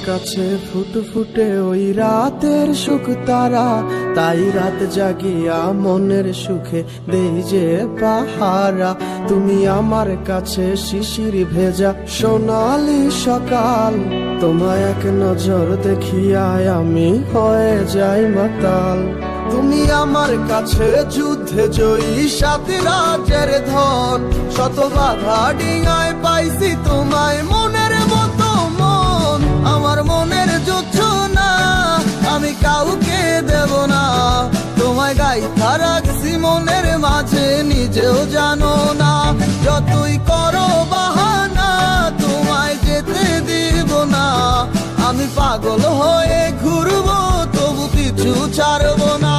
কাছে ফুটফুটে ওই রাতের সুখ তারা, তাই রাত জাগিয়া মনের সুখে দেই যে পাহারা। তুমি আমার কাছে শিশির ভেজা সোনালি সকাল, তোমায় এক নজর দেখিয়ায় আমি হয়ে যাই মাতাল। তুমি আমার কাছে যুদ্ধে জয়ী সাত রাজের ধন, শত বাধা ডিঙায় পাইছি তোমায় মনের মতো মন। আমার মনের জোছনা আমি কাউকে দেব না, তোমায় গাইথা রাখছি মনের মাঝে নিজেও জানো না। যতই করো বাহানা তোমায় যেতে দিব না, আমি পাগল হয়ে ঘুরবো তবু পিছু ছাড়বো না।